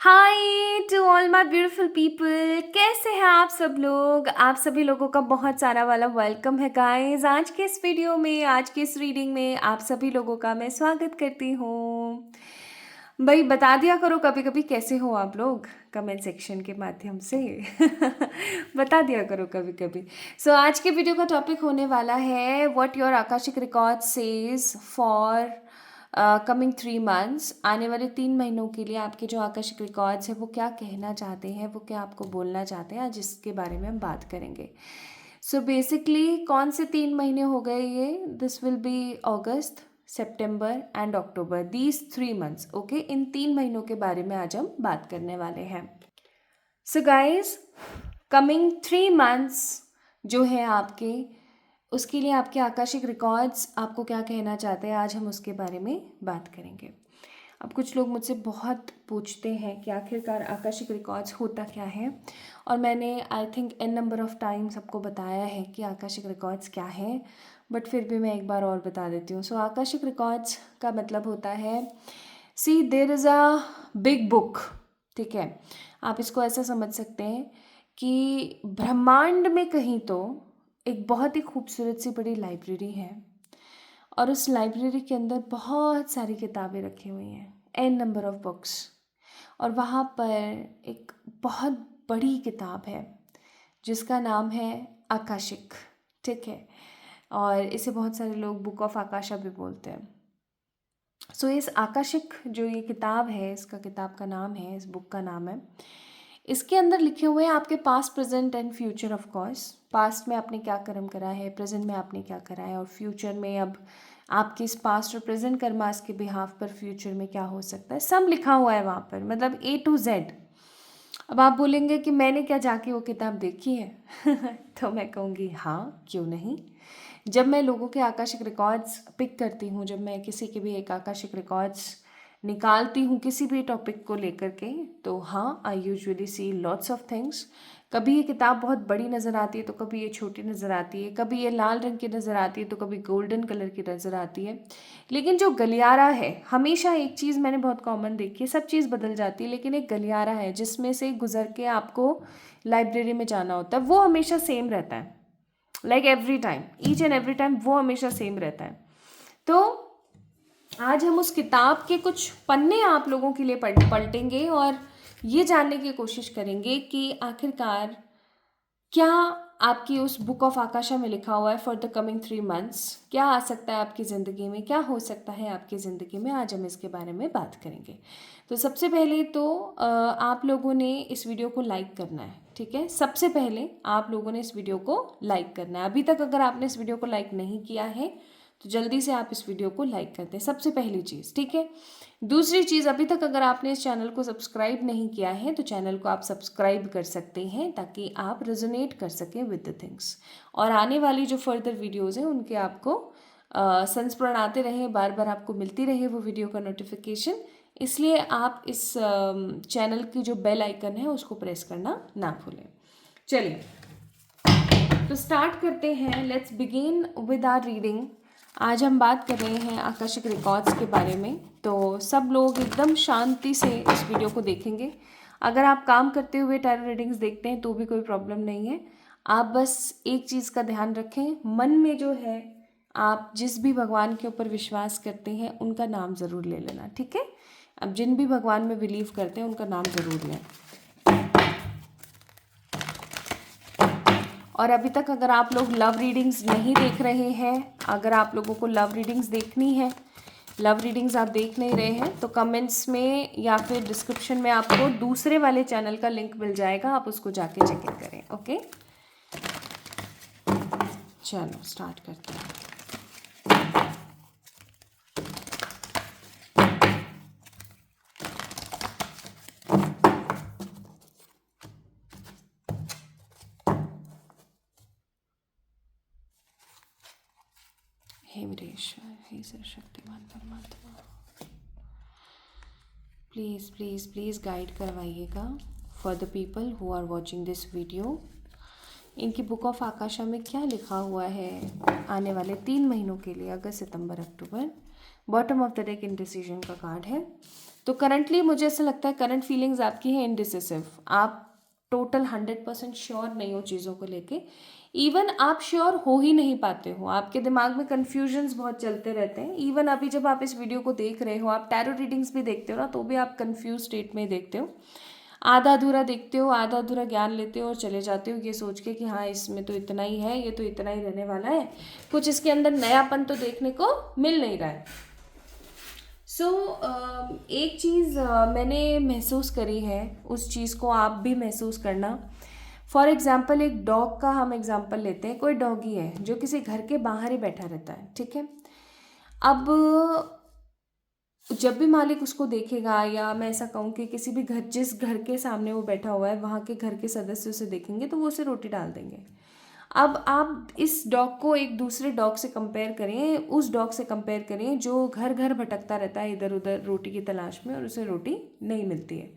Hi to all my beautiful people. कैसे हैं आप सब लोग? आप सभी लोगों का बहुत सारा वाला वेलकम है गाइस। आज के इस वीडियो में, आज के इस रीडिंग में आप सभी लोगों का मैं स्वागत करती हूँ। भाई बता दिया करो कभी कभी कैसे हो आप लोग, कमेंट सेक्शन के माध्यम से बता दिया करो कभी कभी। सो आज के वीडियो का टॉपिक होने वाला है what your Akashic record says for coming 3 months. आने वाले 3 महीनों के लिए आपके जो आकाशिक रिकॉर्ड्स है वो क्या कहना चाहते हैं, वो क्या आपको बोलना चाहते हैं, जिसके बारे में हम बात करेंगे। सो बेसिकली कौन से 3 महीने हो गए ये? This will be August, September and October, these 3 months. Okay, इन 3 महीनों के बारे में आज हम बात करने वाले हैं। सो गाइज, कमिंग 3 मंथ्स जो है आपके, उसके लिए आपके आकाशिक रिकॉर्ड्स आपको क्या कहना चाहते हैं, आज हम उसके बारे में बात करेंगे। अब कुछ लोग मुझसे बहुत पूछते हैं कि आखिरकार आकाशिक रिकॉर्ड्स होता क्या है, और मैंने I think an number of time सबको बताया है कि आकाशिक रिकॉर्ड्स क्या है, बट फिर भी मैं एक बार और बता देती हूँ। सो आकाशिक रिकॉर्ड्स का मतलब होता है, see there is a big book. ठीक है, आप इसको ऐसा समझ सकते हैं कि ब्रह्मांड में कहीं तो एक बहुत ही खूबसूरत सी बड़ी लाइब्रेरी है, और उस लाइब्रेरी के अंदर बहुत सारी किताबें रखी हुई हैं, एन नंबर ऑफ बुक्स। और वहाँ पर एक बहुत बड़ी किताब है जिसका नाम है आकाशिक। ठीक है, और इसे बहुत सारे लोग बुक ऑफ आकाशा भी बोलते हैं। सो इस आकाशिक जो ये किताब है, इसका किताब का नाम है, इस बुक का नाम है, इसके अंदर लिखे हुए हैं आपके past, present and future. Of course past में आपने क्या कर्म करा है, प्रेजेंट में आपने क्या करा है, और फ्यूचर में अब आपके इस पास्ट और प्रेजेंट कर्मास के बिहाफ पर फ्यूचर में क्या हो सकता है, सब लिखा हुआ है वहाँ पर, मतलब A to Z। अब आप बोलेंगे कि मैंने क्या जाके वो किताब देखी है तो मैं कहूँगी हाँ, क्यों नहीं। जब मैं लोगों के आकाशिक रिकॉर्ड्स पिक करती हूँ, जब मैं किसी के भी एक आकाशिक रिकॉर्ड्स निकालती हूँ किसी भी टॉपिक को लेकर के, तो हाँ, I usually see lots of things. कभी ये किताब बहुत बड़ी नज़र आती है तो कभी ये छोटी नज़र आती है, कभी ये लाल रंग की नज़र आती है तो कभी गोल्डन कलर की नज़र आती है। लेकिन जो गलियारा है, हमेशा एक चीज़ मैंने बहुत कॉमन देखी है, सब चीज़ बदल जाती है लेकिन एक गलियारा है जिसमें से गुजर के आपको लाइब्रेरी में जाना होता है, वो हमेशा सेम रहता है। Like every time, each and every time वो हमेशा सेम रहता है। तो आज हम उस किताब के कुछ पन्ने आप लोगों के लिए पलटेंगे और ये जानने की कोशिश करेंगे कि आखिरकार क्या आपकी उस बुक ऑफ आकाशा में लिखा हुआ है फॉर द कमिंग 3 मंथ्स, क्या आ सकता है आपकी ज़िंदगी में, क्या हो सकता है आपकी ज़िंदगी में। आज हम इसके बारे में बात करेंगे। तो सबसे पहले तो आप लोगों ने इस वीडियो को लाइक करना है। ठीक है, सबसे पहले आप लोगों ने इस वीडियो को लाइक करना है। अभी तक अगर आपने इस वीडियो को लाइक नहीं किया है तो जल्दी से आप इस वीडियो को लाइक कर दें, सबसे पहली चीज़। ठीक है, दूसरी चीज़, अभी तक अगर आपने इस चैनल को सब्सक्राइब नहीं किया है तो चैनल को आप सब्सक्राइब कर सकते हैं ताकि आप रेजोनेट कर सकें विद द थिंग्स, और आने वाली जो फर्दर वीडियोज़ हैं उनके आपको संस्मरण आते रहे, बार बार आपको मिलती रहे वो वीडियो का नोटिफिकेशन। इसलिए आप इस चैनल की जो बेल आइकन है उसको प्रेस करना ना भूलें। चलिए तो स्टार्ट करते हैं, let's begin with our reading. आज हम बात कर रहे हैं आकाशिक रिकॉर्ड्स के बारे में, तो सब लोग एकदम शांति से इस वीडियो को देखेंगे। अगर आप काम करते हुए टैरो रीडिंग्स देखते हैं तो भी कोई प्रॉब्लम नहीं है, आप बस एक चीज़ का ध्यान रखें, मन में जो है आप जिस भी भगवान के ऊपर विश्वास करते हैं उनका नाम ज़रूर ले लेना। ठीक है, अब जिन भी भगवान में बिलीव करते हैं उनका नाम ज़रूर लें। और अभी तक अगर आप लोग लव रीडिंग्स नहीं देख रहे हैं, अगर आप लोगों को लव रीडिंग्स देखनी है, लव रीडिंग्स आप देख नहीं रहे हैं, तो कमेंट्स में या फिर डिस्क्रिप्शन में आपको दूसरे वाले चैनल का लिंक मिल जाएगा, आप उसको जाके चेक इन करें। ओके, चलो स्टार्ट करते हैं। हे वीरेश्वर, हे सर्वशक्तिमान परमात्मा, प्लीज़ प्लीज़ प्लीज़ गाइड करवाइएगा for the people who are watching this video. इनकी बुक ऑफ आकाशा में क्या लिखा हुआ है आने वाले 3 महीनों के लिए, अगस्त, सितंबर, अक्टूबर। Bottom of the deck indecision का कार्ड है, तो करंटली मुझे ऐसा लगता है करंट फीलिंग्स आपकी है इनडिसिसिव, आप टोटल 100% श्योर नहीं हो चीज़ों को लेके, इवन आप श्योर हो ही नहीं पाते हो, आपके दिमाग में कन्फ्यूजन्स बहुत चलते रहते हैं। इवन अभी जब आप इस वीडियो को देख रहे हो, आप टैरो रीडिंग्स भी देखते हो ना, तो भी आप कन्फ्यूज स्टेट में देखते हो, आधा अधूरा देखते हो, आधा अधूरा ज्ञान लेते हो और चले जाते हो ये सोच के कि हाँ इसमें तो इतना ही है, ये तो इतना ही रहने वाला है, कुछ इसके अंदर नयापन तो देखने को मिल नहीं रहा है। सो एक चीज़ मैंने महसूस करी है, उस चीज़ को आप भी महसूस करना। फॉर एग्ज़ाम्पल एक डॉग का हम एग्ज़ाम्पल लेते हैं, कोई डॉगी है जो किसी घर के बाहर ही बैठा रहता है, ठीक है। अब जब भी मालिक उसको देखेगा, या मैं ऐसा कहूँ कि किसी भी घर, जिस घर के सामने वो बैठा हुआ है वहाँ के घर के सदस्य उसे देखेंगे तो वो उसे रोटी डाल देंगे। अब आप इस डॉग को एक दूसरे डॉग से कंपेयर करें, उस डॉग से कंपेयर करें जो घर घर भटकता रहता है इधर उधर रोटी की तलाश में, और उसे रोटी नहीं मिलती है,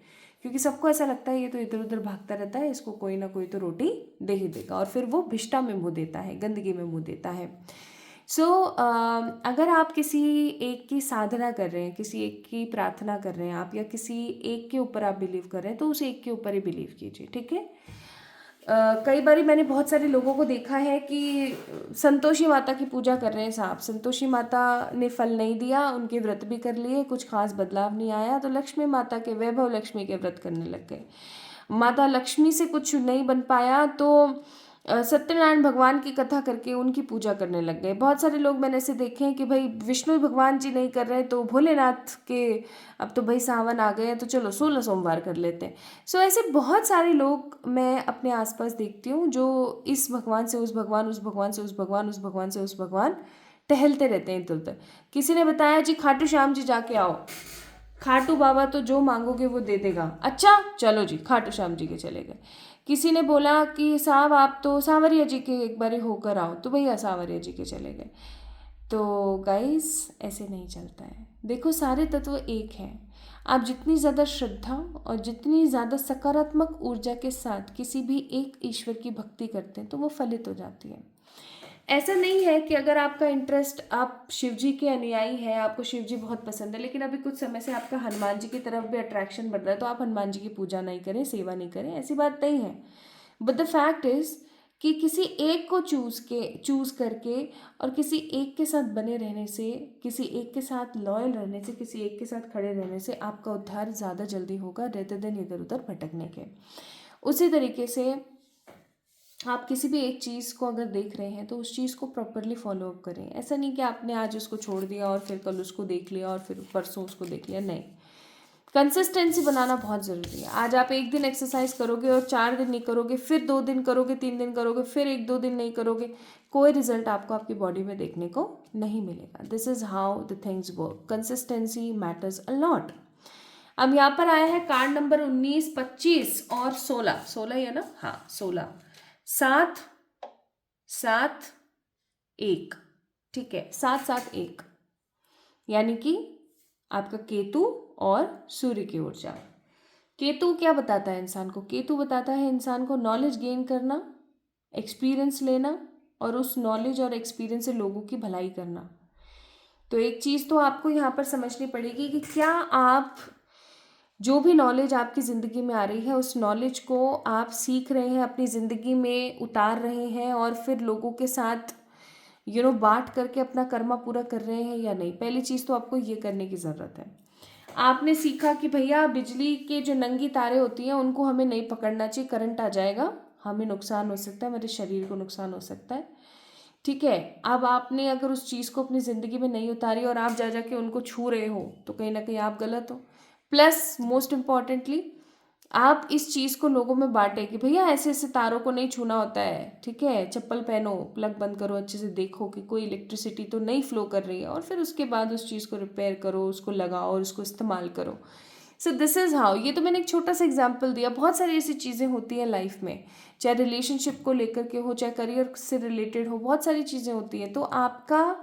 क्योंकि सबको ऐसा लगता है ये तो इधर उधर भागता रहता है, इसको कोई ना कोई तो रोटी दे ही देगा, और फिर वो भिष्टा में मुँह देता है, गंदगी में मुँह देता है। सो अगर आप किसी एक की साधना कर रहे हैं, किसी एक की प्रार्थना कर रहे हैं आप, या किसी एक के ऊपर आप बिलीव कर रहे हैं, तो उस एक के ऊपर ही बिलीव कीजिए, ठीक है। कई बारी मैंने बहुत सारे लोगों को देखा है कि संतोषी माता की पूजा कर रहे हैं साहब, संतोषी माता ने फल नहीं दिया, उनके व्रत भी कर लिए, कुछ खास बदलाव नहीं आया, तो लक्ष्मी माता के, वैभव लक्ष्मी के व्रत करने लग गए। माता लक्ष्मी से कुछ नहीं बन पाया तो सत्यनारायण भगवान की कथा करके उनकी पूजा करने लग गए। बहुत सारे लोग मैंने ऐसे देखे हैं कि भाई विष्णु भगवान जी नहीं कर रहे तो भोलेनाथ के, अब तो भाई सावन आ गए हैं तो चलो 16 सोमवार कर लेते हैं। सो ऐसे बहुत सारे लोग मैं अपने आसपास देखती हूँ जो इस भगवान से उस भगवान, उस भगवान से उस भगवान, उस भगवान से उस भगवान टहलते रहते हैं इधर उधर। किसी ने बताया जी खाटू श्याम जी जाके आओ, खाटू बाबा तो जो मांगोगे वो दे देगा, अच्छा चलो जी खाटू श्याम जी के चले गए। किसी ने बोला कि साहब आप तो सांवरिया जी के एक बार होकर आओ, तो भैया सांवरिया जी के चले गए। तो गाइस ऐसे नहीं चलता है, देखो सारे तत्व एक हैं। आप जितनी ज़्यादा श्रद्धा और जितनी ज़्यादा सकारात्मक ऊर्जा के साथ किसी भी एक ईश्वर की भक्ति करते हैं तो वो फलित हो जाती है। ऐसा नहीं है कि अगर आपका इंटरेस्ट, आप शिव जी के अनुयायी हैं, आपको शिव जी बहुत पसंद है, लेकिन अभी कुछ समय से आपका हनुमान जी की तरफ भी अट्रैक्शन बढ़ रहा है, तो आप हनुमान जी की पूजा नहीं करें, सेवा नहीं करें, ऐसी बात नहीं है। बट द फैक्ट इज़ कि किसी एक को चूज़ करके और किसी एक के साथ बने रहने से, किसी एक के साथ लॉयल रहने से, किसी एक के साथ खड़े रहने से आपका उद्धार ज़्यादा जल्दी होगा रेदर देन इधर उधर भटकने के। उसी तरीके से आप किसी भी एक चीज़ को अगर देख रहे हैं तो उस चीज़ को प्रॉपरली फॉलो अप करें। ऐसा नहीं कि आपने आज उसको छोड़ दिया और फिर कल उसको देख लिया और फिर परसों उसको देख लिया, नहीं। कंसिस्टेंसी बनाना बहुत ज़रूरी है। आज आप एक दिन एक्सरसाइज करोगे और 4 दिन नहीं करोगे, फिर 2 दिन करोगे, 3 दिन करोगे, फिर 1-2 दिन नहीं करोगे, कोई रिजल्ट आपको आपकी बॉडी में देखने को नहीं मिलेगा। This is how the things work. Consistency matters a lot. अब यहाँ पर आया है कार्ड नंबर 19, 25 और 16। 16 ही है ना? हाँ 16। 7, 7, 1, ठीक है, 7, 7, 1, यानी कि आपका केतु और सूर्य की ऊर्जा। केतु क्या बताता है इंसान को? केतु बताता है इंसान को नॉलेज गेन करना, एक्सपीरियंस लेना, और उस नॉलेज और एक्सपीरियंस से लोगों की भलाई करना। तो एक चीज़ तो आपको यहाँ पर समझनी पड़ेगी कि क्या आप जो भी नॉलेज आपकी ज़िंदगी में आ रही है उस नॉलेज को आप सीख रहे हैं, अपनी ज़िंदगी में उतार रहे हैं और फिर लोगों के साथ बांट करके अपना कर्मा पूरा कर रहे हैं या नहीं। पहली चीज़ तो आपको ये करने की ज़रूरत है। आपने सीखा कि भैया बिजली के जो नंगी तारें होती हैं उनको हमें नहीं पकड़ना चाहिए, करंट आ जाएगा, हमें नुकसान हो सकता है, मेरे शरीर को नुकसान हो सकता है, ठीक है। अब आपने अगर उस चीज़ को अपनी ज़िंदगी में नहीं उतारी और आप जा के उनको छू रहे हो तो कहीं ना कहीं आप गलत हो। प्लस मोस्ट इम्पॉर्टेंटली आप इस चीज़ को लोगों में बांटें कि भैया ऐसे ऐसे तारों को नहीं छूना होता है, ठीक है, चप्पल पहनो, प्लग बंद करो, अच्छे से देखो कि कोई इलेक्ट्रिसिटी तो नहीं फ्लो कर रही है, और फिर उसके बाद उस चीज़ को रिपेयर करो, उसको लगाओ और उसको इस्तेमाल करो। So this is how. ये तो मैंने एक छोटा सा एग्जाम्पल दिया, बहुत सारी ऐसी चीज़ें होती हैं लाइफ में, चाहे रिलेशनशिप को लेकर के हो, चाहे करियर से रिलेटेड हो, बहुत सारी चीज़ें होती हैं। तो आपका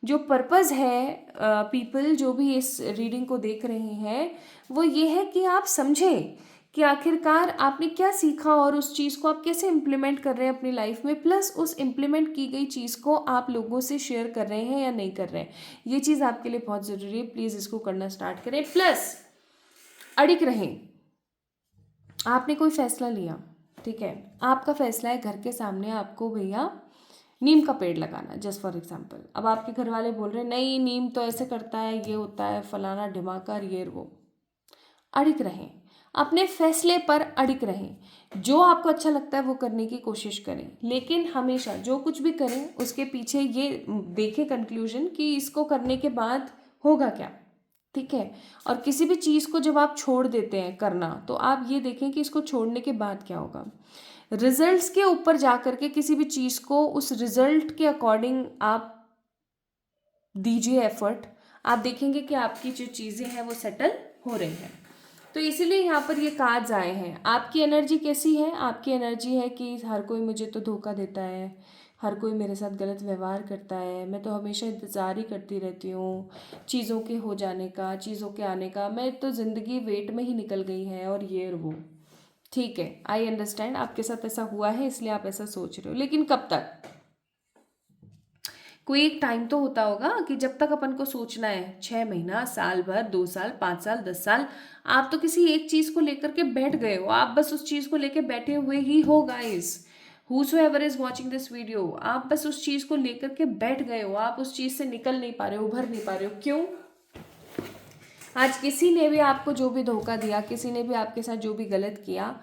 जो पर्पज़ है, पीपल जो भी इस रीडिंग को देख रहे हैं, वो ये है कि आप समझें कि आखिरकार आपने क्या सीखा और उस चीज़ को आप कैसे इम्प्लीमेंट कर रहे हैं अपनी लाइफ में, प्लस उस इम्प्लीमेंट की गई चीज़ को आप लोगों से शेयर कर रहे हैं या नहीं कर रहे हैं। ये चीज़ आपके लिए बहुत ज़रूरी है, प्लीज़ इसको करना स्टार्ट करें। प्लस अड़िग रहें। आपने कोई फैसला लिया, ठीक है, आपका फैसला है घर के सामने आपको भैया नीम का पेड़ लगाना, जस्ट फॉर एग्जाम्पल। अब आपके घर वाले बोल रहे हैं नहीं नीम तो ऐसे करता है, ये होता है, फलाना ढिमाका, ये वो। अड़िग रहें, अपने फैसले पर अड़िग रहें। जो आपको अच्छा लगता है वो करने की कोशिश करें, लेकिन हमेशा जो कुछ भी करें उसके पीछे ये देखें कंक्लूजन कि इसको करने के बाद होगा क्या, ठीक है। और किसी भी चीज़ को जब आप छोड़ देते हैं करना, तो आप ये देखें कि इसको छोड़ने के बाद क्या होगा। रिजल्ट्स के ऊपर जा कर के किसी भी चीज़ को उस रिजल्ट के अकॉर्डिंग आप दीजिए एफर्ट, आप देखेंगे कि आपकी जो चीज़ें हैं वो सेटल हो रही हैं। तो इसीलिए यहाँ पर ये कार्ड्स आए हैं। आपकी एनर्जी कैसी है? आपकी एनर्जी है कि हर कोई मुझे तो धोखा देता है, हर कोई मेरे साथ गलत व्यवहार करता है, मैं तो हमेशा इंतज़ार ही करती रहती हूँ चीज़ों के हो जाने का, चीज़ों के आने का, मैं तो ज़िंदगी वेट में ही निकल गई है, और ये और वो। ठीक है, आई अंडरस्टैंड आपके साथ ऐसा हुआ है इसलिए आप ऐसा सोच रहे हो, लेकिन कब तक? कोई एक टाइम तो होता होगा कि जब तक अपन को सोचना है, 6 महीना, साल भर, 2 साल, 5 साल, 10 साल, आप तो किसी एक चीज को लेकर के बैठ गए हो, आप बस उस चीज को लेकर बैठे हुए ही हो guys. whosoever is watching this video, आप बस उस चीज को लेकर के बैठ गए हो, आप उस चीज से निकल नहीं पा रहे हो, उभर नहीं पा रहे हो। क्यों? आज किसी ने भी आपको जो भी धोखा दिया, किसी ने भी आपके साथ जो भी गलत किया,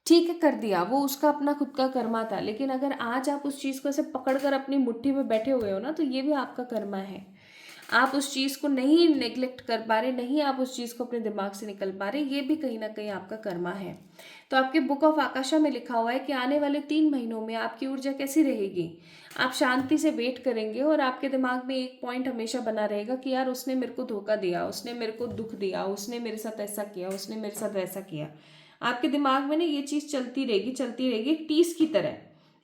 ठीक है कर दिया, वो उसका अपना खुद का कर्मा था, लेकिन अगर आज आप उस चीज़ को ऐसे पकड़कर अपनी मुट्ठी में बैठे हुए हो ना, तो ये भी आपका कर्मा है। आप उस चीज़ को नहीं नेग्लेक्ट कर पा रहे, नहीं आप उस चीज़ को अपने दिमाग से निकल पा रहे, ये भी कहीं ना कहीं आपका कर्मा है। तो आपके बुक ऑफ आकाशा में लिखा हुआ है कि आने वाले 3 महीनों में आपकी ऊर्जा कैसी रहेगी। आप शांति से वेट करेंगे और आपके दिमाग में एक पॉइंट हमेशा बना रहेगा कि यार उसने मेरे को धोखा दिया, उसने मेरे को दुख दिया, उसने मेरे साथ ऐसा किया, उसने मेरे साथ वैसा किया। आपके दिमाग में ना ये चीज़ चलती रहेगी एक टीस की तरह,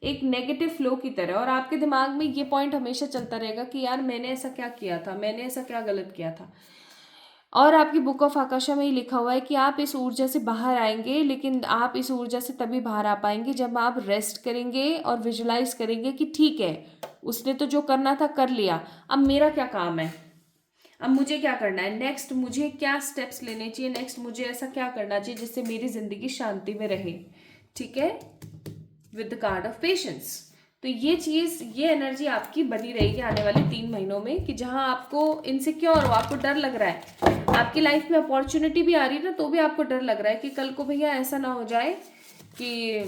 एक नेगेटिव फ्लो की तरह, और आपके दिमाग में ये पॉइंट हमेशा चलता रहेगा कि यार मैंने ऐसा क्या किया था, मैंने ऐसा क्या गलत किया था। और आपकी बुक ऑफ आकाशा में ही लिखा हुआ है कि आप इस ऊर्जा से बाहर आएंगे, लेकिन आप इस ऊर्जा से तभी बाहर आ पाएंगे जब आप रेस्ट करेंगे और विजुलाइज करेंगे कि ठीक है उसने तो जो करना था कर लिया, अब मेरा क्या काम है, अब मुझे क्या करना है, नेक्स्ट मुझे क्या स्टेप्स लेने चाहिए, नेक्स्ट मुझे ऐसा क्या करना चाहिए जिससे मेरी जिंदगी शांति में रहे। ठीक है, with the card of patience. तो ये चीज, ये एनर्जी आपकी बनी रहेगी आने वाले 3 महीनों में, कि जहां आपको इनसिक्योर हो, आपको डर लग रहा है, आपकी लाइफ में अपॉर्चुनिटी भी आ रही है ना, तो भी आपको डर लग रहा है कि कल को भैया ऐसा ना हो जाए कि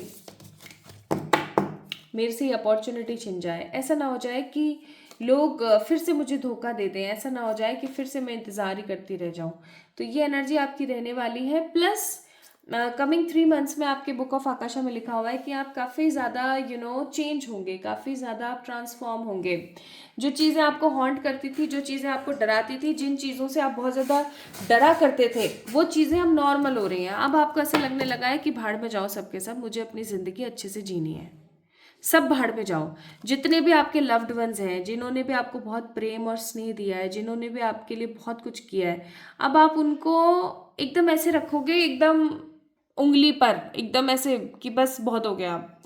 मेरे से ही अपॉर्चुनिटी छिन जाए, ऐसा ना हो जाए कि लोग फिर से मुझे धोखा दे दें, ऐसा ना हो जाए कि फिर से मैं इंतज़ार ही करती रह जाऊं। तो ये एनर्जी आपकी रहने वाली है। प्लस कमिंग 3 मंथ्स में आपके बुक ऑफ आकाशा में लिखा हुआ है कि आप काफ़ी ज़्यादा चेंज होंगे, काफ़ी ज़्यादा आप ट्रांसफॉर्म होंगे। जो चीज़ें आपको हॉन्ट करती थी, जो चीज़ें आपको डराती थी, जिन चीज़ों से आप बहुत ज़्यादा डरा करते थे, वो चीज़ें अब नॉर्मल हो रही हैं। अब आपको ऐसा लगने लगा है कि भाड़ में जाओ सबके सब, मुझे अपनी ज़िंदगी अच्छे से जीनी है, सब भाड़ में जाओ। जितने भी आपके लव्ड वंस हैं, जिन्होंने भी आपको बहुत प्रेम और स्नेह दिया है, जिन्होंने भी आपके लिए बहुत कुछ किया है, अब आप उनको एकदम ऐसे रखोगे, एकदम उंगली पर, एकदम ऐसे कि बस बहुत हो गया अब,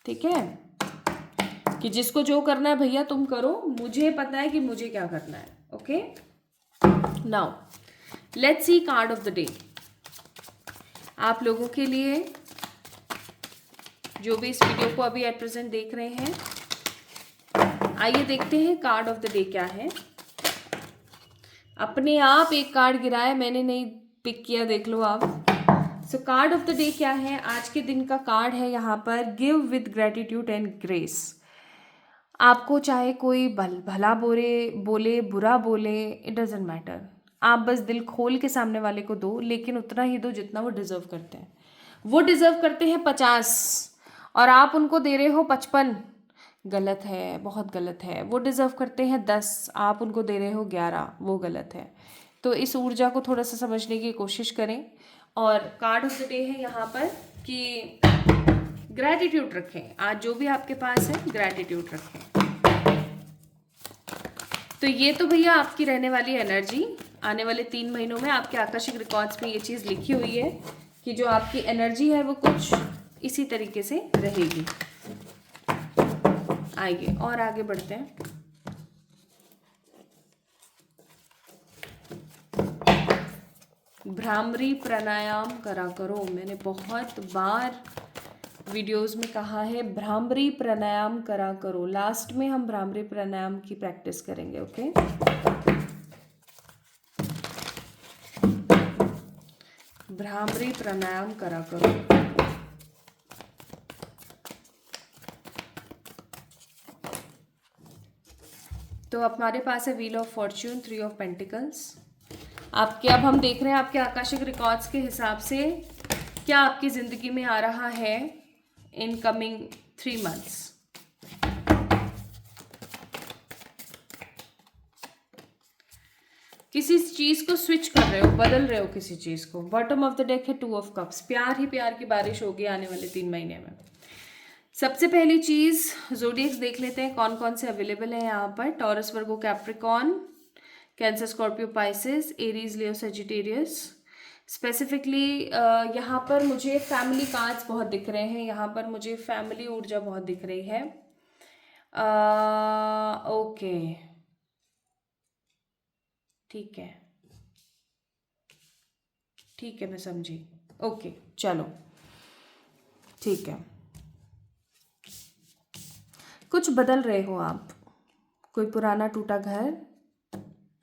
ठीक है, कि जिसको जो करना है भैया तुम करो, मुझे पता है कि मुझे क्या करना है। Okay, now let's see card of the day आप लोगों के लिए, जो भी इस वीडियो को अभी एट प्रेजेंट देख रहे हैं। आइए देखते हैं कार्ड ऑफ द डे क्या है। अपने आप एक कार्ड गिरा है, मैंने नहीं पिक किया, देख लो आप। सो कार्ड ऑफ द डे क्या है आज के दिन का कार्ड है यहाँ पर, give with gratitude and grace. आपको चाहे कोई भला बोले बुरा बोले, इट डजेंट मैटर, आप बस दिल खोल के सामने वाले को दो, लेकिन उतना ही दो जितना वो डिजर्व करते हैं। वो डिजर्व करते हैं 50 और आप उनको दे रहे हो 55, गलत है, बहुत गलत है। वो डिजर्व करते हैं 10, आप उनको दे रहे हो 11, वो गलत है। तो इस ऊर्जा को थोड़ा सा समझने की कोशिश करें। और कार्ड ऑफ द डे है यहाँ पर कि ग्रैटिट्यूड रखें, आज जो भी आपके पास है ग्रैटिट्यूड रखें। तो ये तो भैया आपकी रहने वाली एनर्जी आने वाले 3 महीनों में। आपके आकाशिक रिकॉर्ड्स में ये चीज़ लिखी हुई है कि जो आपकी एनर्जी है वो कुछ इसी तरीके से रहेगी। आइए और आगे बढ़ते हैं। भ्रामरी प्राणायाम करा करो। मैंने बहुत बार वीडियोस में कहा है भ्रामरी प्राणायाम करा करो। लास्ट में हम भ्रामरी प्राणायाम की प्रैक्टिस करेंगे। ओके, भ्रामरी प्राणायाम करा करो। तो हमारे पास है wheel of Fortune, 3 of pentacles. आपके अब हम देख रहे हैं आपके आकाशिक रिकॉर्ड्स के हिसाब से क्या आपकी ज़िंदगी में आ रहा है इन कमिंग 3 मंथ्स। किसी चीज़ को स्विच कर रहे हो, बदल रहे हो किसी चीज़ को। बॉटम ऑफ द डेक है 2 ऑफ कप्स। प्यार ही प्यार की बारिश होगी आने वाले 3 महीने में। सबसे पहली चीज़ ज़ोडिएक्स देख लेते हैं कौन कौन से अवेलेबल है यहाँ पर। Taurus, Virgo, Capricorn, Cancer, Scorpio, Pisces, Aries, Leo, Sagittarius. Specifically यहाँ पर मुझे फैमिली कार्ड्स बहुत दिख रहे हैं। यहाँ पर मुझे फैमिली ऊर्जा बहुत दिख रही है। ओके, ठीक है, ठीक है, मैं समझी। ओके, चलो, ठीक है। कुछ बदल रहे हो आप। कोई पुराना टूटा घर,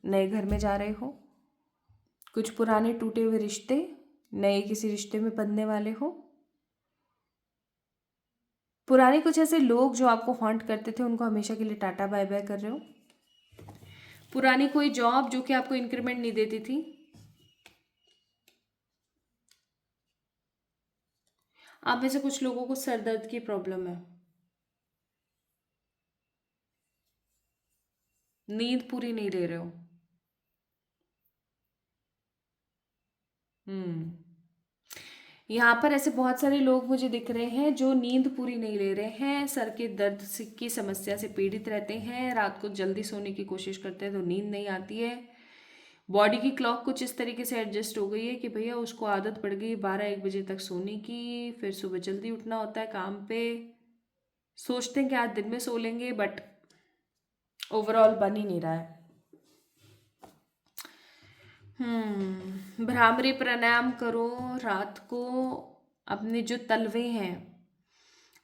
नए घर में जा रहे हो। कुछ पुराने टूटे हुए रिश्ते, नए किसी रिश्ते में बंधने वाले हो। पुराने कुछ ऐसे लोग जो आपको हॉन्ट करते थे, उनको हमेशा के लिए टाटा बाय बाय कर रहे हो। पुरानी कोई जॉब जो कि आपको इंक्रीमेंट नहीं देती थी। आप में से कुछ लोगों को सर दर्द की प्रॉब्लम है। नींद पूरी नहीं ले रहे हो। यहाँ पर ऐसे बहुत सारे लोग मुझे दिख रहे हैं जो नींद पूरी नहीं ले रहे हैं, सर के दर्द की समस्या से पीड़ित रहते हैं, रात को जल्दी सोने की कोशिश करते हैं तो नींद नहीं आती है। बॉडी की क्लॉक कुछ इस तरीके से एडजस्ट हो गई है कि भैया उसको आदत पड़ गई 12-1 बजे तक सोने की, फिर सुबह जल्दी उठना होता है काम पे। सोचते हैं कि आज दिन में सो लेंगे, बट ओवरऑल बन ही नहीं रहा है। भ्रामरी प्राणायाम करो रात को। अपने जो तलवे हैं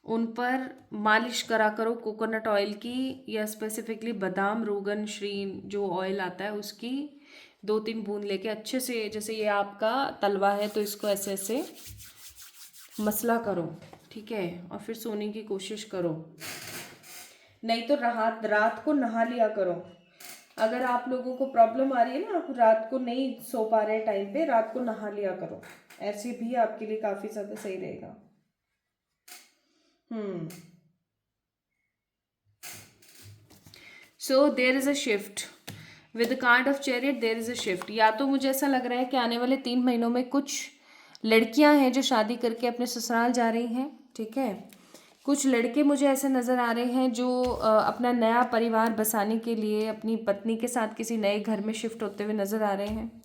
उन पर मालिश करा करो कोकोनट ऑयल की, या स्पेसिफिकली बादाम, रोगन, श्रीन जो ऑयल आता है उसकी 2-3 बूंद लेके अच्छे से, जैसे ये आपका तलवा है तो इसको ऐसे ऐसे मसला करो, ठीक है, और फिर सोने की कोशिश करो। नहीं तो रात को नहा लिया करो। अगर आप लोगों को प्रॉब्लम आ रही है ना, आप रात को नहीं सो पा रहे टाइम पे, रात को नहा लिया करो। ऐसे भी आपके लिए काफी ज्यादा सही रहेगा। So there is a shift with the card of chariot. There is a shift. या तो मुझे ऐसा लग रहा है कि आने वाले 3 महीनों में कुछ लड़कियां हैं जो शादी करके अपने ससुराल जा रही हैं, ठीक है। कुछ लड़के मुझे ऐसे नज़र आ रहे हैं जो अपना नया परिवार बसाने के लिए अपनी पत्नी के साथ किसी नए घर में शिफ्ट होते हुए नज़र आ रहे हैं।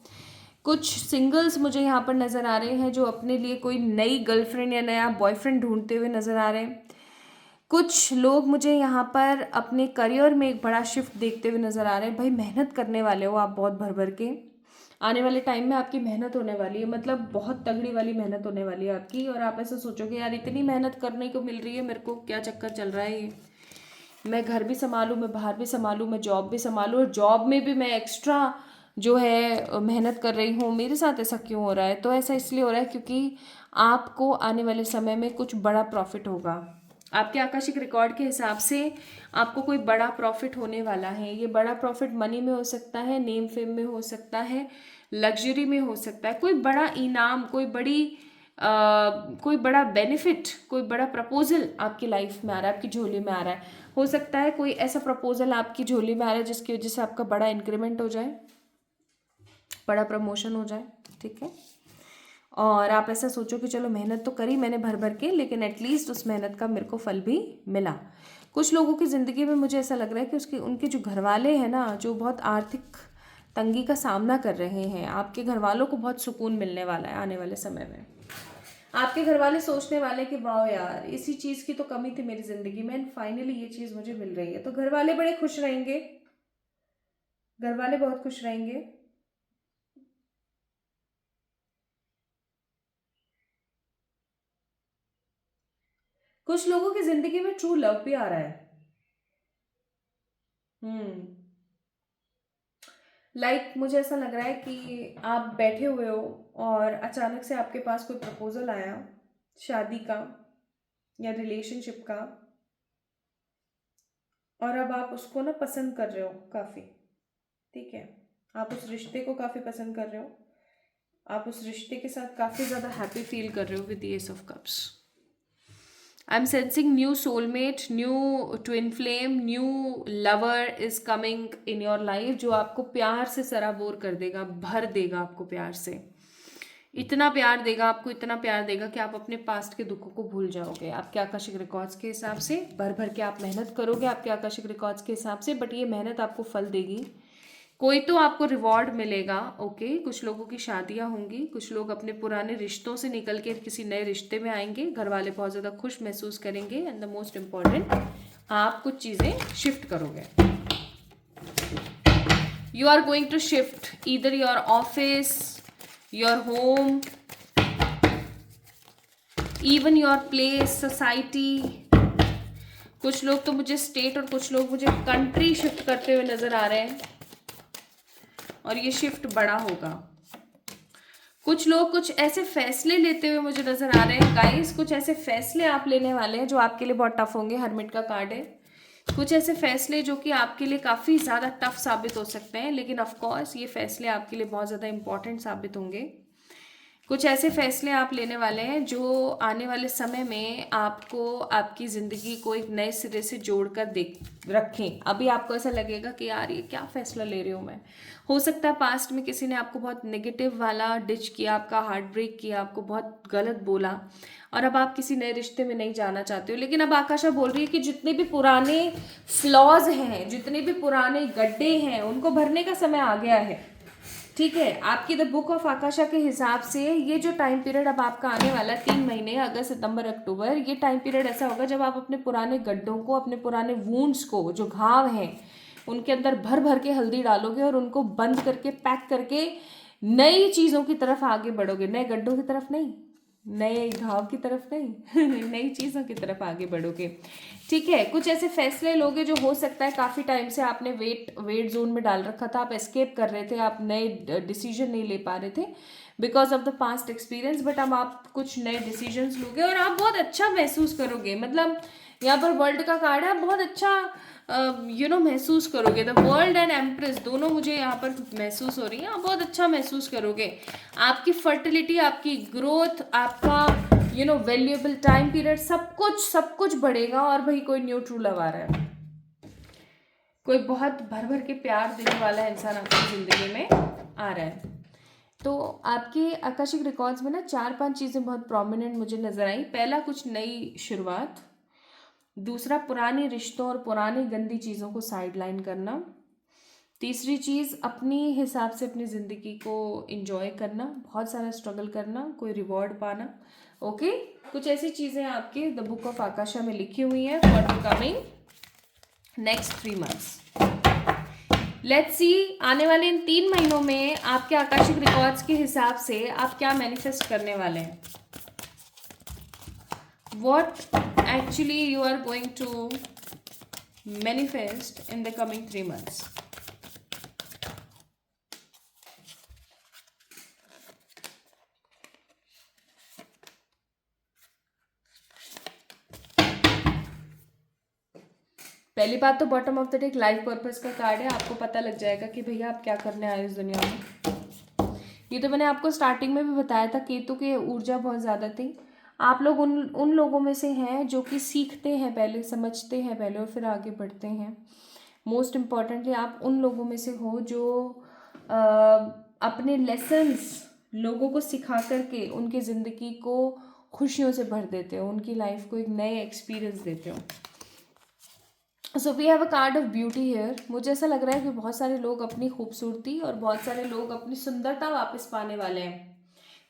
कुछ सिंगल्स मुझे यहाँ पर नज़र आ रहे हैं जो अपने लिए कोई नई गर्लफ्रेंड या नया बॉयफ्रेंड ढूंढते हुए नज़र आ रहे हैं। कुछ लोग मुझे यहाँ पर अपने करियर में एक बड़ा शिफ्ट देखते हुए नज़र आ रहे हैं। भाई मेहनत करने वाले हो आप बहुत भर भर के। आने वाले टाइम में आपकी मेहनत होने वाली है, मतलब बहुत तगड़ी वाली मेहनत होने वाली है आपकी। और आप ऐसा सोचोगे यार इतनी मेहनत करने को मिल रही है, मेरे को क्या चक्कर चल रहा है ये, मैं घर भी संभालूँ, मैं बाहर भी संभालूँ, मैं जॉब भी संभालूँ, और जॉब में भी मैं एक्स्ट्रा जो है मेहनत कर रही हूँ, मेरे साथ ऐसा क्यों हो रहा है। तो ऐसा इसलिए हो रहा है क्योंकि आपको आने वाले समय में कुछ बड़ा प्रॉफिट होगा। आपके आकाशिक रिकॉर्ड के हिसाब से आपको कोई बड़ा प्रॉफिट होने वाला है। ये बड़ा प्रॉफिट मनी में हो सकता है, नेम फेम में हो सकता है, लग्जरी में हो सकता है, कोई बड़ा इनाम, कोई बड़ा बेनिफिट, कोई बड़ा प्रपोजल आपकी लाइफ में आ रहा है, आपकी झोली में आ रहा है। हो सकता है कोई ऐसा प्रपोजल आपकी झोली में आ रहा है जिसकी वजह से आपका बड़ा इंक्रीमेंट हो जाए, बड़ा प्रमोशन हो जाए, ठीक है। और आप ऐसा सोचो कि चलो मेहनत तो करी मैंने भर भर के, लेकिन एटलीस्ट उस मेहनत का मेरे को फल भी मिला। कुछ लोगों की ज़िंदगी में मुझे ऐसा लग रहा है कि उनके जो घर वाले हैं ना, जो बहुत आर्थिक तंगी का सामना कर रहे हैं, आपके घर वालों को बहुत सुकून मिलने वाला है आने वाले समय में। आपके घर वाले सोचने वाले कि वाह यार इसी चीज़ की तो कमी थी मेरी ज़िंदगी में, एंड फाइनली ये चीज़ मुझे मिल रही है। तो घर वाले बड़े खुश रहेंगे, घर वाले बहुत खुश रहेंगे। कुछ लोगों की जिंदगी में ट्रू लव भी आ रहा है। मुझे ऐसा लग रहा है कि आप बैठे हुए हो और अचानक से आपके पास कोई प्रपोजल आया शादी का या रिलेशनशिप का, और अब आप उसको ना पसंद कर रहे हो काफ़ी। ठीक है, आप उस रिश्ते को काफ़ी पसंद कर रहे हो, आप उस रिश्ते के साथ काफ़ी ज़्यादा हैप्पी फील कर रहे हो with the S of cups. I am sensing new soulmate, new twin flame, new lover is coming in your life, जो आपको प्यार से सराबोर कर देगा, भर देगा आपको प्यार से। इतना प्यार देगा आपको, इतना प्यार देगा कि आप अपने पास्ट के दुखों को भूल जाओगे। आपके आकाशिक रिकॉर्ड्स के हिसाब से भर भर के आप मेहनत करोगे आपके आकाशिक रिकॉर्ड्स के हिसाब से, बट ये मेहनत आपको फल देगी। कोई तो आपको रिवॉर्ड मिलेगा। ओके, कुछ लोगों की शादियां होंगी, कुछ लोग अपने पुराने रिश्तों से निकल के किसी नए रिश्ते में आएंगे, घर वाले बहुत ज़्यादा खुश महसूस करेंगे, एंड द मोस्ट इम्पॉर्टेंट, आप कुछ चीज़ें शिफ्ट करोगे। You are going to shift either your office, your home, even your place, society. कुछ लोग तो मुझे स्टेट और कुछ लोग मुझे कंट्री शिफ्ट करते हुए नजर आ रहे हैं, और ये शिफ्ट बड़ा होगा। कुछ लोग कुछ ऐसे फैसले लेते हुए मुझे नजर आ रहे हैं गाइस, कुछ ऐसे फैसले आप लेने वाले हैं जो आपके लिए बहुत टफ होंगे। हरमिट का कार्ड है। कुछ ऐसे फैसले जो कि आपके लिए काफ़ी ज़्यादा टफ साबित हो सकते हैं, लेकिन ऑफ कोर्स ये फैसले आपके लिए बहुत ज़्यादा इंपॉर्टेंट साबित होंगे। कुछ ऐसे फैसले आप लेने वाले हैं जो आने वाले समय में आपको आपकी ज़िंदगी को एक नए सिरे से जोड़कर देख रखें। अभी आपको ऐसा लगेगा कि यार ये क्या फ़ैसला ले रही हूँ मैं। हो सकता है पास्ट में किसी ने आपको बहुत नेगेटिव वाला डिच किया, आपका हार्ट ब्रेक किया, आपको बहुत गलत बोला, और अब आप किसी नए रिश्ते में नहीं जाना चाहते हो। लेकिन अब आकाशा बोल रही है कि जितने भी पुराने फ्लॉज हैं, जितने भी पुराने गड्ढे हैं, उनको भरने का समय आ गया है। ठीक है, आपकी द बुक ऑफ आकाशा के हिसाब से ये जो टाइम पीरियड अब आपका आने वाला 3 महीने, अगस्त, सितंबर, अक्टूबर, ये टाइम पीरियड ऐसा होगा जब आप अपने पुराने गड्ढों को, अपने पुराने वूंड्स को, जो घाव हैं, उनके अंदर भर भर के हल्दी डालोगे और उनको बंद करके, पैक करके नई चीज़ों की तरफ आगे बढ़ोगे। नए गड्ढों की तरफ नहीं, नए घाव की तरफ नहीं, नई चीज़ों की तरफ आगे बढ़ोगे। ठीक है, कुछ ऐसे फैसले लोगे जो हो सकता है काफ़ी टाइम से आपने वेट जोन में डाल रखा था, आप एस्केप कर रहे थे, आप नए डिसीजन नहीं ले पा रहे थे because of the past experience, but अब आप कुछ नए डिसीजंस लोगे और आप बहुत अच्छा महसूस करोगे। मतलब यहाँ पर वर्ल्ड का कार्ड है, आप बहुत अच्छा महसूस करोगे। द वर्ल्ड एंड एम्प्रेस दोनों मुझे यहाँ पर महसूस हो रही है। आप बहुत अच्छा महसूस करोगे। आपकी फर्टिलिटी, आपकी ग्रोथ, आपका वैल्यूएबल टाइम पीरियड, सब कुछ बढ़ेगा। और भाई कोई न्यू ट्रू लव आ रहा है, कोई बहुत भर भर के प्यार देने वाला इंसान आपकी जिंदगी में आ रहा है। तो आपके आकाशिक रिकॉर्ड्स में ना 4-5 चीज़ें बहुत प्रोमिनेंट मुझे नजर आई। पहला, कुछ नई शुरुआत। दूसरा, पुराने रिश्तों और पुरानी गंदी चीज़ों को साइडलाइन करना। तीसरी चीज़, अपनी हिसाब से अपनी ज़िंदगी को एंजॉय करना, बहुत सारा स्ट्रगल करना, कोई रिवॉर्ड पाना। ओके, कुछ ऐसी चीज़ें आपके द बुक ऑफ आकाशा में लिखी हुई हैं for the coming next 3 months. Let's see, आने वाले इन 3 महीनों में आपके आकाशिक रिकॉर्ड्स के हिसाब से आप क्या मैनिफेस्ट करने वाले हैं। What actually you are going to manifest in the coming 3 months. पहली बात तो bottom of the day life purpose का कार्ड है। आपको पता लग जाएगा कि भैया आप क्या करने आए इस दुनिया में। ये तो मैंने आपको स्टार्टिंग में भी बताया था, केतु की ऊर्जा बहुत ज़्यादा थी। आप लोग उन लोगों में से हैं जो कि सीखते हैं पहले, समझते हैं पहले और फिर आगे बढ़ते हैं। मोस्ट इम्पॉर्टेंटली आप उन लोगों में से हो जो अपने लेसन्स लोगों को सिखा करके उनकी ज़िंदगी को खुशियों से भर देते हो, उनकी लाइफ को एक नए एक्सपीरियंस देते हो। So we have a card of beauty hair. मुझे ऐसा लग रहा है कि बहुत सारे लोग अपनी खूबसूरती और बहुत सारे लोग अपनी सुंदरता वापस पाने वाले हैं।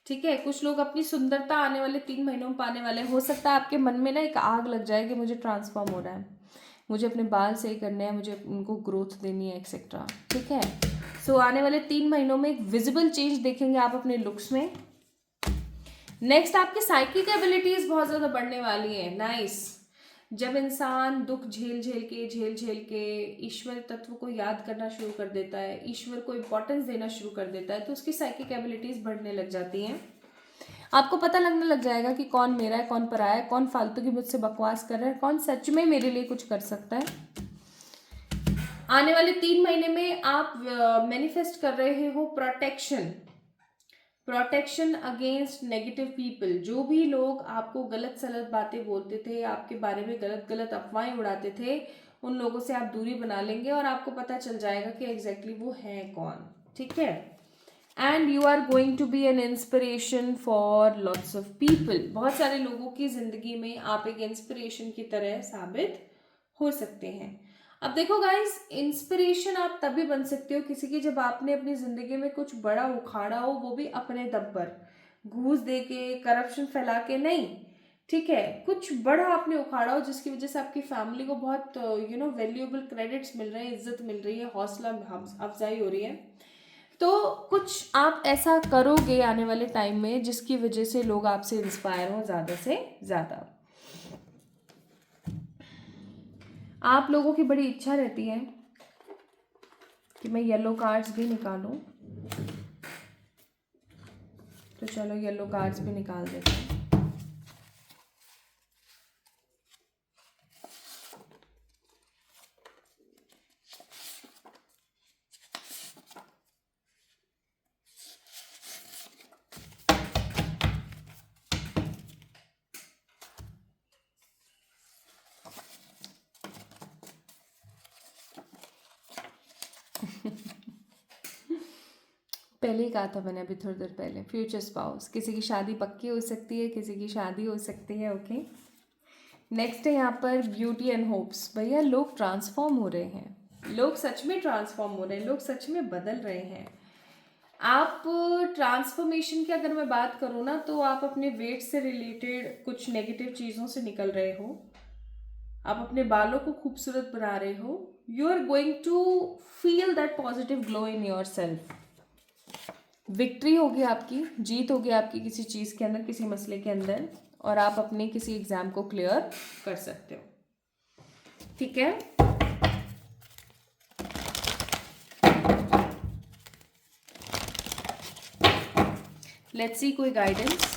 ठीक है, कुछ लोग अपनी सुंदरता आने वाले 3 महीनों में पाने वाले हैं। हो सकता है आपके मन में ना एक आग लग जाए कि मुझे ट्रांसफॉर्म हो रहा है, मुझे अपने बाल सही करने हैं, मुझे उनको ग्रोथ देनी है, एक्सेट्रा। ठीक है, सो आने वाले 3 महीनों में एक विजिबल चेंज देखेंगे आप अपने लुक्स में। नेक्स्ट आपकी साइकिक एबिलिटीज बहुत ज्यादा बढ़ने वाली है। नाइस। जब इंसान दुख झेल झेल के ईश्वर तत्व को याद करना शुरू कर देता है, ईश्वर को इम्पोर्टेंस देना शुरू कर देता है, तो उसकी साइकिक एबिलिटीज बढ़ने लग जाती हैं। आपको पता लगने लग जाएगा कि कौन मेरा है, कौन पराया है, कौन फालतू की मुझसे बकवास कर रहा है, कौन सच में मेरे लिए कुछ कर सकता है। आने वाले 3 महीने में आप मैनिफेस्ट कर रहे हो प्रोटेक्शन अगेंस्ट नेगेटिव पीपल। जो भी लोग आपको गलत सलत बातें बोलते थे, आपके बारे में गलत गलत अफवाहें उड़ाते थे, उन लोगों से आप दूरी बना लेंगे और आपको पता चल जाएगा कि एग्जैक्टली वो है कौन। ठीक है। And you are going to be an inspiration for lots of people. बहुत सारे लोगों की जिंदगी में आप एक इंस्पिरेशन की तरह साबित हो सकते हैं। अब देखो गाइस, इंस्पिरेशन आप तभी बन सकते हो किसी की, जब आपने अपनी जिंदगी में कुछ बड़ा उखाड़ा हो, वो भी अपने दम पर, घूस दे के, करप्शन फैला के नहीं। ठीक है, कुछ बड़ा आपने उखाड़ा हो जिसकी वजह से आपकी फैमिली को बहुत वैल्यूएबल क्रेडिट्स मिल रहे हैं, इज्जत मिल रही है, हौसला अफजाई हो रही है। तो कुछ आप ऐसा करोगे आने वाले टाइम में जिसकी वजह से लोग आपसे इंस्पायर हो ज़्यादा से ज़्यादा। आप लोगों की बड़ी इच्छा रहती है कि मैं येलो कार्ड्स भी निकालूं, तो चलो येलो कार्ड्स भी निकाल देते हैं। पहले ही कहा था मैंने अभी थोड़ी देर पहले, फ्यूचर स्पाउस। किसी की शादी पक्की हो सकती है, किसी की शादी हो सकती है। ओके, नेक्स्ट है यहाँ पर ब्यूटी एंड होप्स। भैया लोग ट्रांसफॉर्म हो रहे हैं, लोग सच में ट्रांसफॉर्म हो रहे हैं, लोग सच में बदल रहे हैं। आप ट्रांसफॉर्मेशन की अगर मैं बात करूँ ना, तो आप अपने वेट से रिलेटेड कुछ नेगेटिव चीज़ों से निकल रहे हो, आप अपने बालों को खूबसूरत बना रहे हो। You are going to feel that positive glow in yourself. Victory होगी आपकी, जीत होगी आपकी किसी चीज़ के अंदर, किसी मसले के अंदर, और आप अपने किसी एग्जाम को क्लियर कर सकते हो। ठीक है, लेट्स सी कोई गाइडेंस।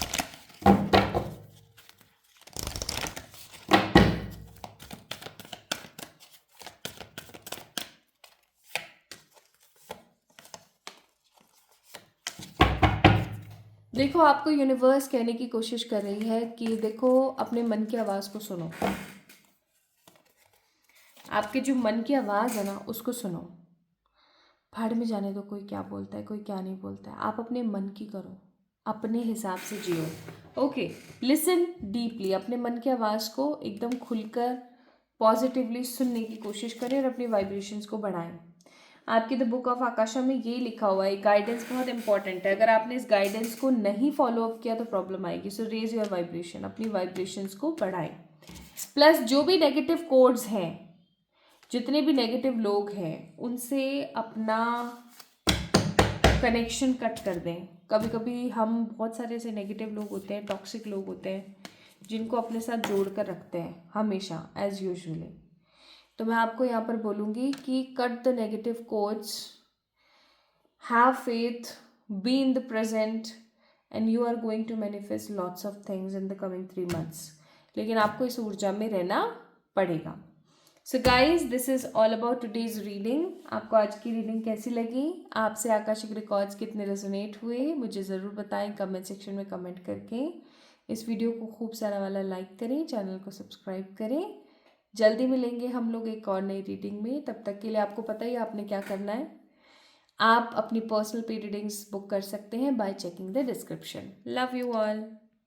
देखो, आपको यूनिवर्स कहने की कोशिश कर रही है कि देखो, अपने मन की आवाज़ को सुनो। आपके जो मन की आवाज़ है ना, उसको सुनो। भाड़ में जाने दो कोई क्या बोलता है, कोई क्या नहीं बोलता है। आप अपने मन की करो, अपने हिसाब से जियो। Okay, listen deeply. अपने मन की आवाज़ को एकदम खुलकर पॉजिटिवली सुनने की कोशिश करें और अपनी वाइब्रेशंस को बढ़ाएं। आपकी द बुक ऑफ आकाशा में यही लिखा हुआ है, गाइडेंस बहुत इंपॉर्टेंट है। अगर आपने इस गाइडेंस को नहीं फॉलो अप किया तो प्रॉब्लम आएगी। सो रेज योर वाइब्रेशन, अपनी वाइब्रेशंस को बढ़ाएं। प्लस जो भी नेगेटिव कोड्स हैं, जितने भी नेगेटिव लोग हैं, उनसे अपना कनेक्शन कट कर दें। कभी कभी हम बहुत सारे ऐसे नेगेटिव लोग होते हैं, टॉक्सिक लोग होते हैं, जिनको अपने साथ जोड़ कर रखते हैं हमेशा एज यूजुअली। तो मैं आपको यहाँ पर बोलूँगी कि cut the negative cords, have faith, be in the present, and you are going to manifest lots of things in the coming 3 months. लेकिन आपको इस ऊर्जा में रहना पड़ेगा। So guys, this is all about today's reading. आपको आज की रीडिंग कैसी लगी? आपसे आकाशिक रिकॉर्ड्स कितने रेजोनेट हुए, मुझे ज़रूर बताएं कमेंट सेक्शन में कमेंट करके। इस वीडियो को खूब सारा वाला लाइक करें, चैनल को सब्सक्राइब करें। जल्दी मिलेंगे हम लोग एक और नई रीडिंग में। तब तक के लिए आपको पता ही आपने क्या करना है। आप अपनी पर्सनल पेड रीडिंग्स बुक कर सकते हैं bye checking the description. Love you all.